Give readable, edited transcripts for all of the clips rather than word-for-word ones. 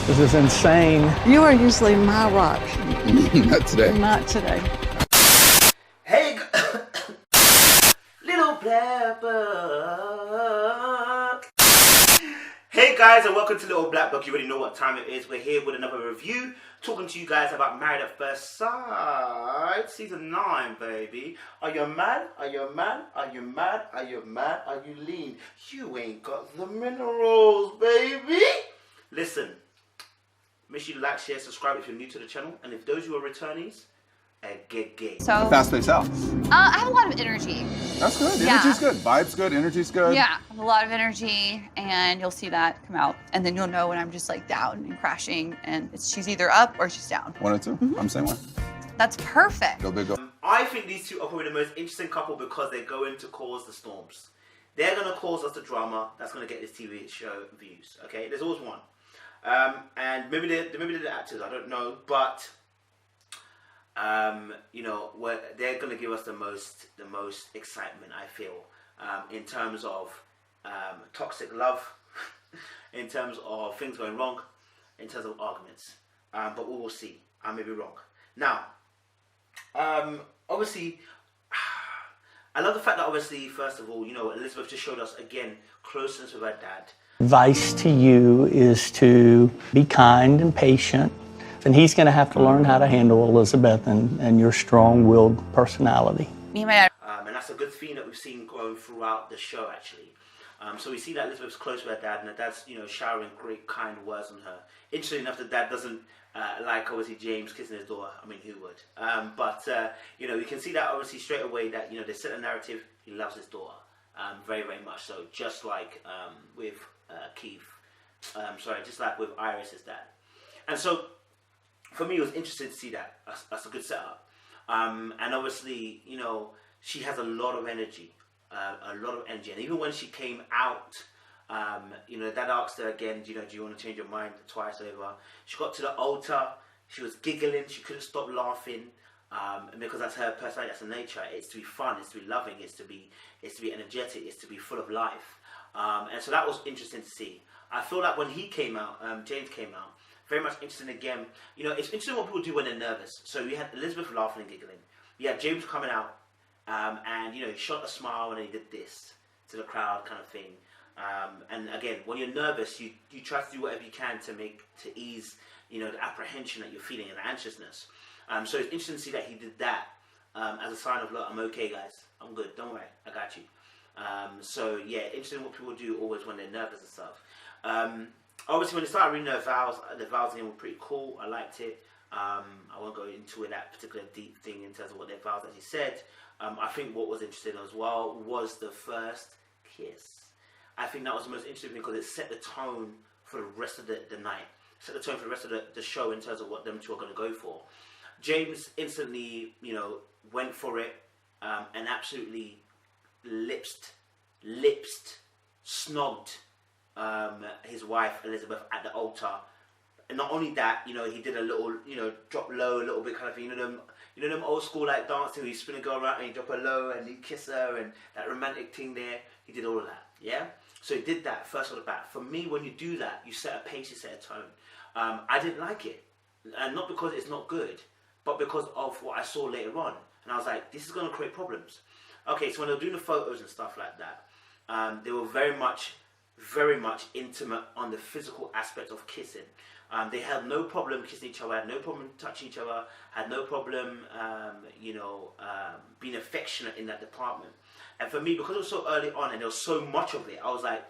This is insane. You are usually my rock. Not today. Not today. Hey, little black book. Hey guys, and welcome to Little Black Book. You already know what time it is. We're here with another review, talking to you guys about Married at First Sight, season 9, baby. Are you mad? Are you mad? Are you mad? Are you mad? Are you lean? You ain't got the minerals, baby. Listen, make sure you like, share, subscribe if you're new to the channel, and if those who are returnees, get gay. So, Fast-paced house. I have a lot of energy. That's good. Yeah. Energy's good. Vibe's good. Energy's good. Yeah, I have a lot of energy, and you'll see that come out. And then you'll know when I'm just like down and crashing, and she's either up or she's down. One or two. I'm the same way. That's perfect. Go big, go. I think these two are probably the most interesting couple because they're going to cause the storms. They're going to cause us the drama that's going to get this TV show views. Okay, there's always one. And maybe they're the actors, I don't know, but you know, they're going to give us the most excitement, I feel, in terms of toxic love, in terms of things going wrong, in terms of arguments. But we will see. I may be wrong. Now, obviously, I love the fact that obviously, first of all, you know, Elizabeth just showed us again closeness with her dad. Advice to you is to be kind and patient. And he's going to have to learn how to handle Elizabeth and your strong-willed personality. Me and my dad. And that's a good theme that we've seen go throughout the show, actually. So we see that Elizabeth's close with her dad, and her dad's, you know, showering great, kind words on her. Interesting enough, the dad doesn't like, obviously, James kissing his daughter. I mean, who would? But, you know, you can see that, obviously, straight away that, you know, they set a narrative. He loves his daughter very, very much so, just like with Keith. Just like with Iris's dad. And so, for me, it was interesting to see that. That's a good setup. And obviously, you know, she has a lot of energy. And even when she came out, you know, Dad asked her again, do you want to change your mind twice over? She got to the altar. She was giggling. She couldn't stop laughing. Because that's her personality, that's her nature. It's to be fun. It's to be loving. It's to be energetic. It's to be full of life. And so that was interesting to see. I feel like when he came out, James came out, very much interesting again. You know, it's interesting what people do when they're nervous. So we had Elizabeth laughing and giggling. We had James coming out, and you know, he shot a smile and he did this to the crowd, kind of thing. And again, when you're nervous, you try to do whatever you can to ease, you know, the apprehension that you're feeling and the anxiousness. So it's interesting to see that he did that as a sign of, look, I'm okay, guys. I'm good. Don't worry, I got you. So yeah, interesting what people do always when they're nervous and stuff. Obviously, when they started reading the vows again were pretty cool. I liked it. I won't go into that particular deep thing in terms of what their vows actually said. I think what was interesting as well was the first kiss. I think that was the most interesting thing because it set the tone for the rest of the night. Set the tone for the rest of the show in terms of what them two are going to go for. James instantly, you know, went for it and absolutely lipsed, snogged his wife Elizabeth at the altar. And not only that, you know, he did a little, you know, drop low a little bit kind of thing. You know them old school like dancing. He spin a girl around and he drop her low and he kiss her and that romantic thing there. He did all of that. Yeah. So he did that first off the bat. For me, when you do that, you set a pace, you set a tone. I didn't like it, and not because it's not good, but because of what I saw later on. And I was like, this is going to create problems. Okay, so when they were doing the photos and stuff like that, they were very much intimate on the physical aspect of kissing. They had no problem kissing each other, had no problem touching each other, had no problem, being affectionate in that department. And for me, because it was so early on and there was so much of it, I was like,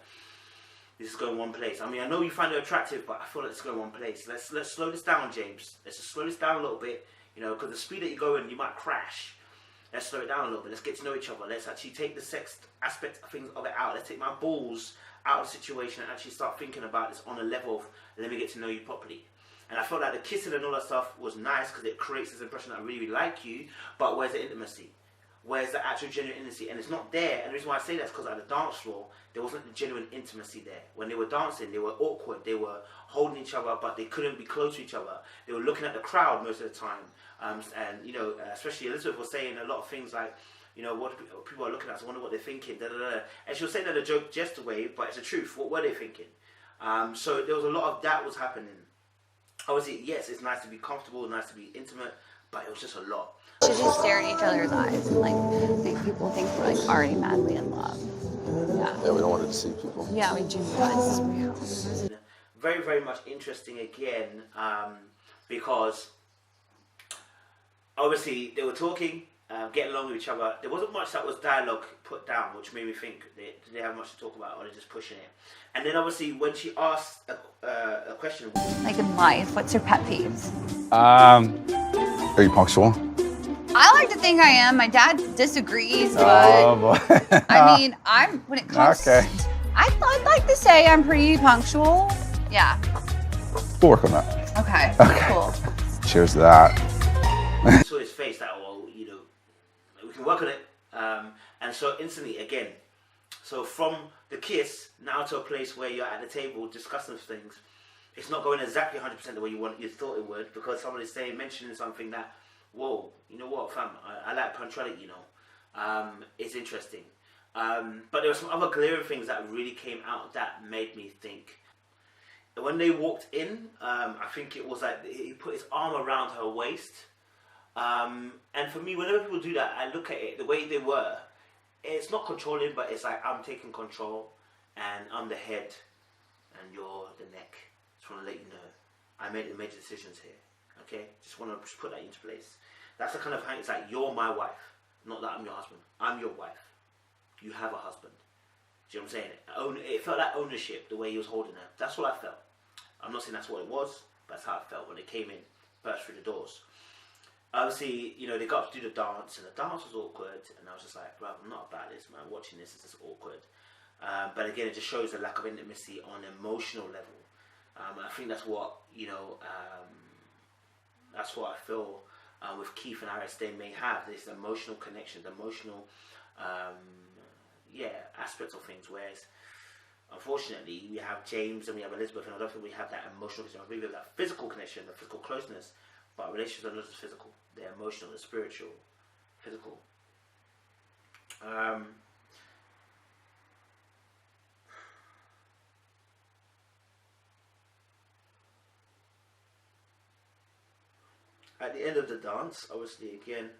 this is going one place. I mean, I know you find it attractive, but I feel like it's going one place. Let's slow this down, James. Let's just slow this down a little bit, you know, because the speed that you go in, you might crash. Let's slow it down a little bit. Let's get to know each other. Let's actually take the sex aspect of things of it out. Let's take my balls out of the situation and actually start thinking about this on a level of, let me get to know you properly. And I felt like the kissing and all that stuff was nice because it creates this impression that I really, really like you, but where's the intimacy? Where's the actual genuine intimacy? And it's not there. And the reason why I say that is because at the dance floor, there wasn't the genuine intimacy there. When they were dancing, they were awkward. They were holding each other, but they couldn't be close to each other. They were looking at the crowd most of the time. And, you know, especially Elizabeth was saying a lot of things like, you know, what people are looking at, so I wonder what they're thinking, da, da, da. And she was saying that a joke just away, but it's the truth. What were they thinking? So there was a lot of that was happening. obviously, yes, it's nice to be comfortable, nice to be intimate, but it was just a lot. Should just stare at each other's eyes and like make people think we're like already madly in love. Yeah, we don't want to deceive people. Yeah, we do. This is real. Very, very much interesting again, because obviously they were talking, getting along with each other. There wasn't much that was dialogue put down, which made me think, did they have much to talk about, or they're just pushing it? And then obviously when she asked a question, Like in life, what's your pet peeves? Are you punctual? I like to think I am. My dad disagrees, but Oh boy. I mean, when it comes Okay. I'd like to say I'm pretty punctual. Yeah. We'll work on that. Okay. Okay. Cool. Cheers to that. I saw his face that, well, you know, we can work on it. And so instantly, again, so from the kiss now to a place where you're at the table discussing things, it's not going exactly 100% the way you thought it would, because someone is mentioning something that, whoa, you know what, fam, I like punctuality, you know. It's interesting. But there were some other glaring things that really came out that made me think. When they walked in, I think it was like he put his arm around her waist. And for me, whenever people do that, I look at it the way they were. It's not controlling, but it's like I'm taking control, and I'm the head, and you're the neck. Just want to let you know, I made the major decisions here. Okay, just want to put that into place. That's the kind of thing. It's like you're my wife, not that I'm your husband. I'm your wife. You have a husband. Do you know what I'm saying? It felt like ownership, the way he was holding her. That's what I felt. I'm not saying that's what it was, but that's how I felt when they came in, burst through the doors. Obviously, you know, they got up to do the dance, and the dance was awkward, and I was just like, bro, I'm not about this, man. Watching this is just awkward. But again, it just shows the lack of intimacy on an emotional level. I think that's what, you know, that's what I feel with Keith and Iris, they may have this emotional connection, the emotional, aspects of things. Whereas, unfortunately, we have James and we have Elizabeth, and I don't think we have that emotional connection. We have that physical connection, the physical closeness, but relationships are not just physical; they're emotional, they're spiritual, physical. At the end of the dance, obviously, again,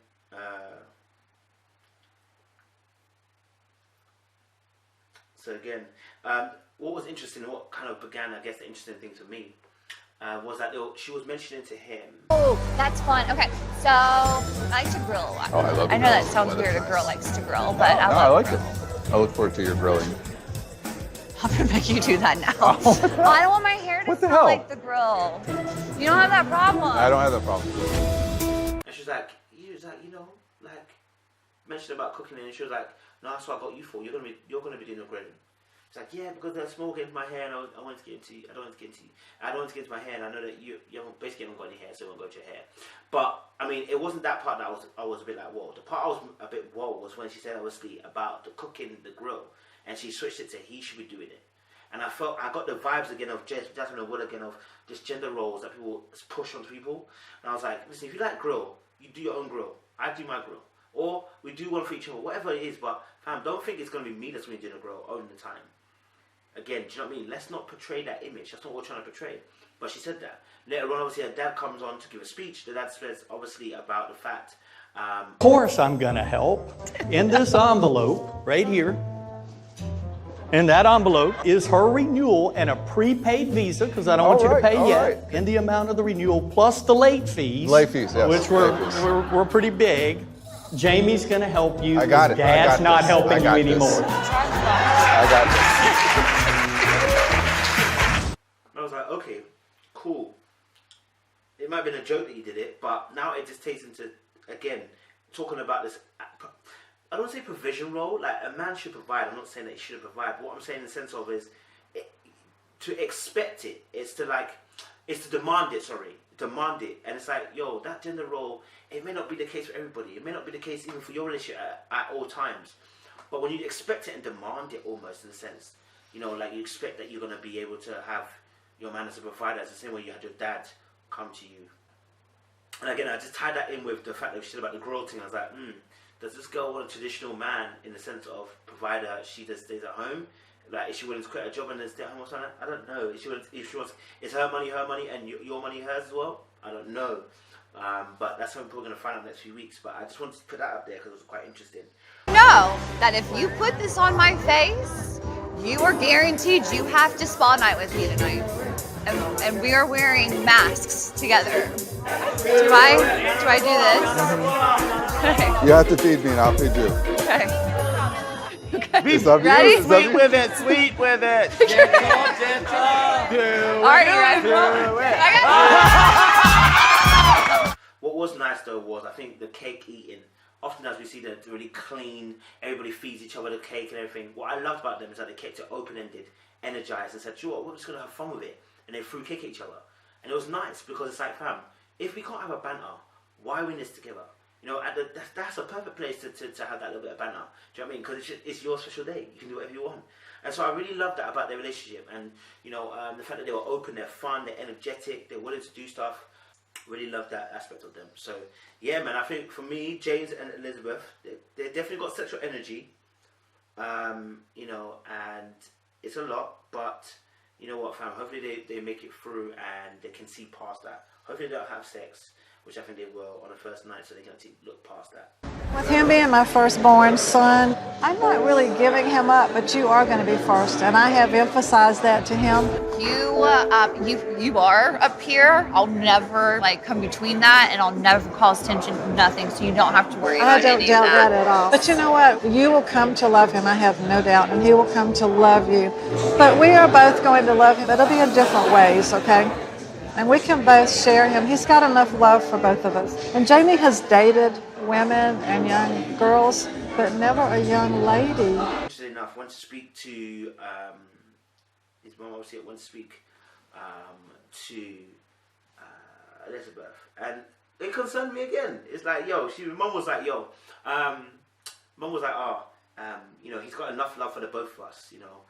what was interesting, what kind of began, I guess, the interesting thing to me, was that she was mentioning to him. Oh, that's fun. Okay, so I like to grill a lot. Oh, I love I know that grilling. sounds Weather's weird. A nice. girl likes to grill, but No, I like it. I look forward to your grilling. I'm gonna make you do that now. Oh, I don't want my hair to What the smell hell? like the grill. You don't have that problem. I don't have that problem. And she was like, you know, like, mentioned about cooking, and she was like, no, that's what I got you for. You're gonna be doing the grilling. It's like, yeah, because there's smoke into my hair, and I wanted to get into my hair, and I know that you basically haven't got any hair, so it won't go to your hair. But I mean, it wasn't that part that I was a bit like, whoa. The part I was a bit whoa was when she said, obviously, about the cooking, the grill, and she switched it to he should be doing it. And I got the vibes again of Jasmine and Will again of just gender roles that people push onto people. And I was like, listen, if you like grill, you do your own grill. I do my grill. Or we do one for each other, whatever it is. But fam, don't think it's going to be me that's going to do the grill all the time. Again, do you know what I mean? Let's not portray that image. That's not what we're trying to portray. But she said that. Later on, obviously, her dad comes on to give a speech. The dad says, obviously, about the fact... Of course, I'm going to help. In this envelope right here, in that envelope is her renewal and a prepaid Visa, because I don't want you to pay yet, in the amount of the renewal, plus the late fees. Late fees, yes. Which Late fees. were pretty big. Jamie's going to help you. I got it. Dad's I got not this. helping I you got this. anymore. I got I was like, okay, cool. It might have been a joke that you did it, but now it just takes into, again, talking about this, I don't say provision role, like a man should provide. I'm not saying that he shouldn't provide, but what I'm saying in the sense of is to expect it. It's to demand it. And it's like, yo, that gender role, it may not be the case for everybody. It may not be the case even for your relationship at all times. But when you expect it and demand it almost in a sense, you know, like you expect that you're going to be able to have your man as a provider. It's the same way you had your dad come to you. And again, I just tied that in with the fact that she said about the girl thing. I was like, does this girl want a traditional man in the sense of provider? She just stays at home, Like, is she willing to quit her job and then stay at home or something? I don't know. Is she willing to, if she wants, is her money and your money hers as well? I don't know. But that's something we're going to find out next few weeks. But I just wanted to put that up there because it was quite interesting. Know that if you put this on my face, you are guaranteed you have to spa night with me tonight. And we are wearing masks together. Do I do this? Okay. You have to feed me and I'll feed you. Okay. Be Ready? sweet with it, sweet with it. Are you ready? What was nice though was, I think, the cake eating. Often as we see them really clean, everybody feeds each other the cake and everything. What I loved about them is that they kept it open-ended, energized, and said, "You know what, we're just going to have fun with it." And they threw cake at each other. And it was nice because it's like, fam, if we can't have a banter, why are we in this together? You know, that's a perfect place to have that little bit of banter. Do you know what I mean? Because it's your special day. You can do whatever you want. And so I really love that about their relationship. And, you know, the fact that they were open, they're fun, they're energetic, they're willing to do stuff. Really love that aspect of them. So, yeah, man, I think for me, James and Elizabeth, they definitely got sexual energy. You know, and it's a lot, but you know what, fam? Hopefully they make it through and they can see past that. Hopefully they don't have sex, which I think they will on the first night, so they can actually look past that. With him being my firstborn son, I'm not really giving him up, but you are going to be first, and I have emphasized that to him. You are up here. I'll never like come between that, and I'll never cause tension. Nothing. So you don't have to worry about I don't any doubt of that at all. But you know what? You will come to love him. I have no doubt, and he will come to love you. But we are both going to love him. It'll be in different ways, okay? And we can both share him. He's got enough love for both of us. And Jamie has dated women and young girls, but never a young lady. Interesting enough, went to speak to his mum. Obviously, went to speak to Elizabeth, and it concerned me again. It's like, yo, mum was like, yo, mum was like, oh, you know, he's got enough love for the both of us, you know.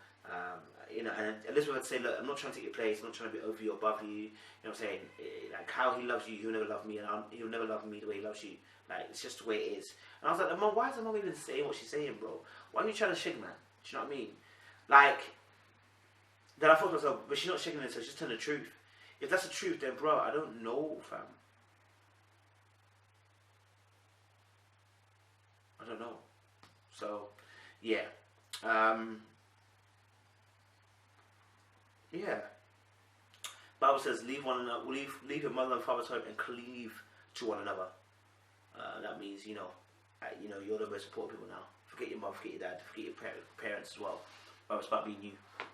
And Elizabeth would say, look, I'm not trying to take your place, I'm not trying to be over you or above you. You know what I'm saying? Like, how he loves you, he'll never love me, and he'll never love me the way he loves you. Like, it's just the way it is. And I was like, Mum, why is the mum even saying what she's saying, bro? Why are you trying to shake, man? Do you know what I mean? Like, then I thought to myself, but she's not shaking it, so she's just telling the truth. If that's the truth, then, bro, I don't know, fam. I don't know. So, yeah. Yeah. Bible says, leave one another, leave your mother and father's home and cleave to one another. That means, you know, you're the most important people now. Forget your mom, forget your dad, forget your parents as well. But it's about being you,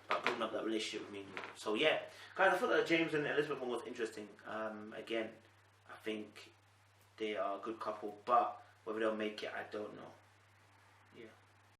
about building up that relationship with me and you. So yeah, guys, I thought that James and Elizabeth one was interesting. Again, I think they are a good couple, but whether they'll make it, I don't know. Yeah.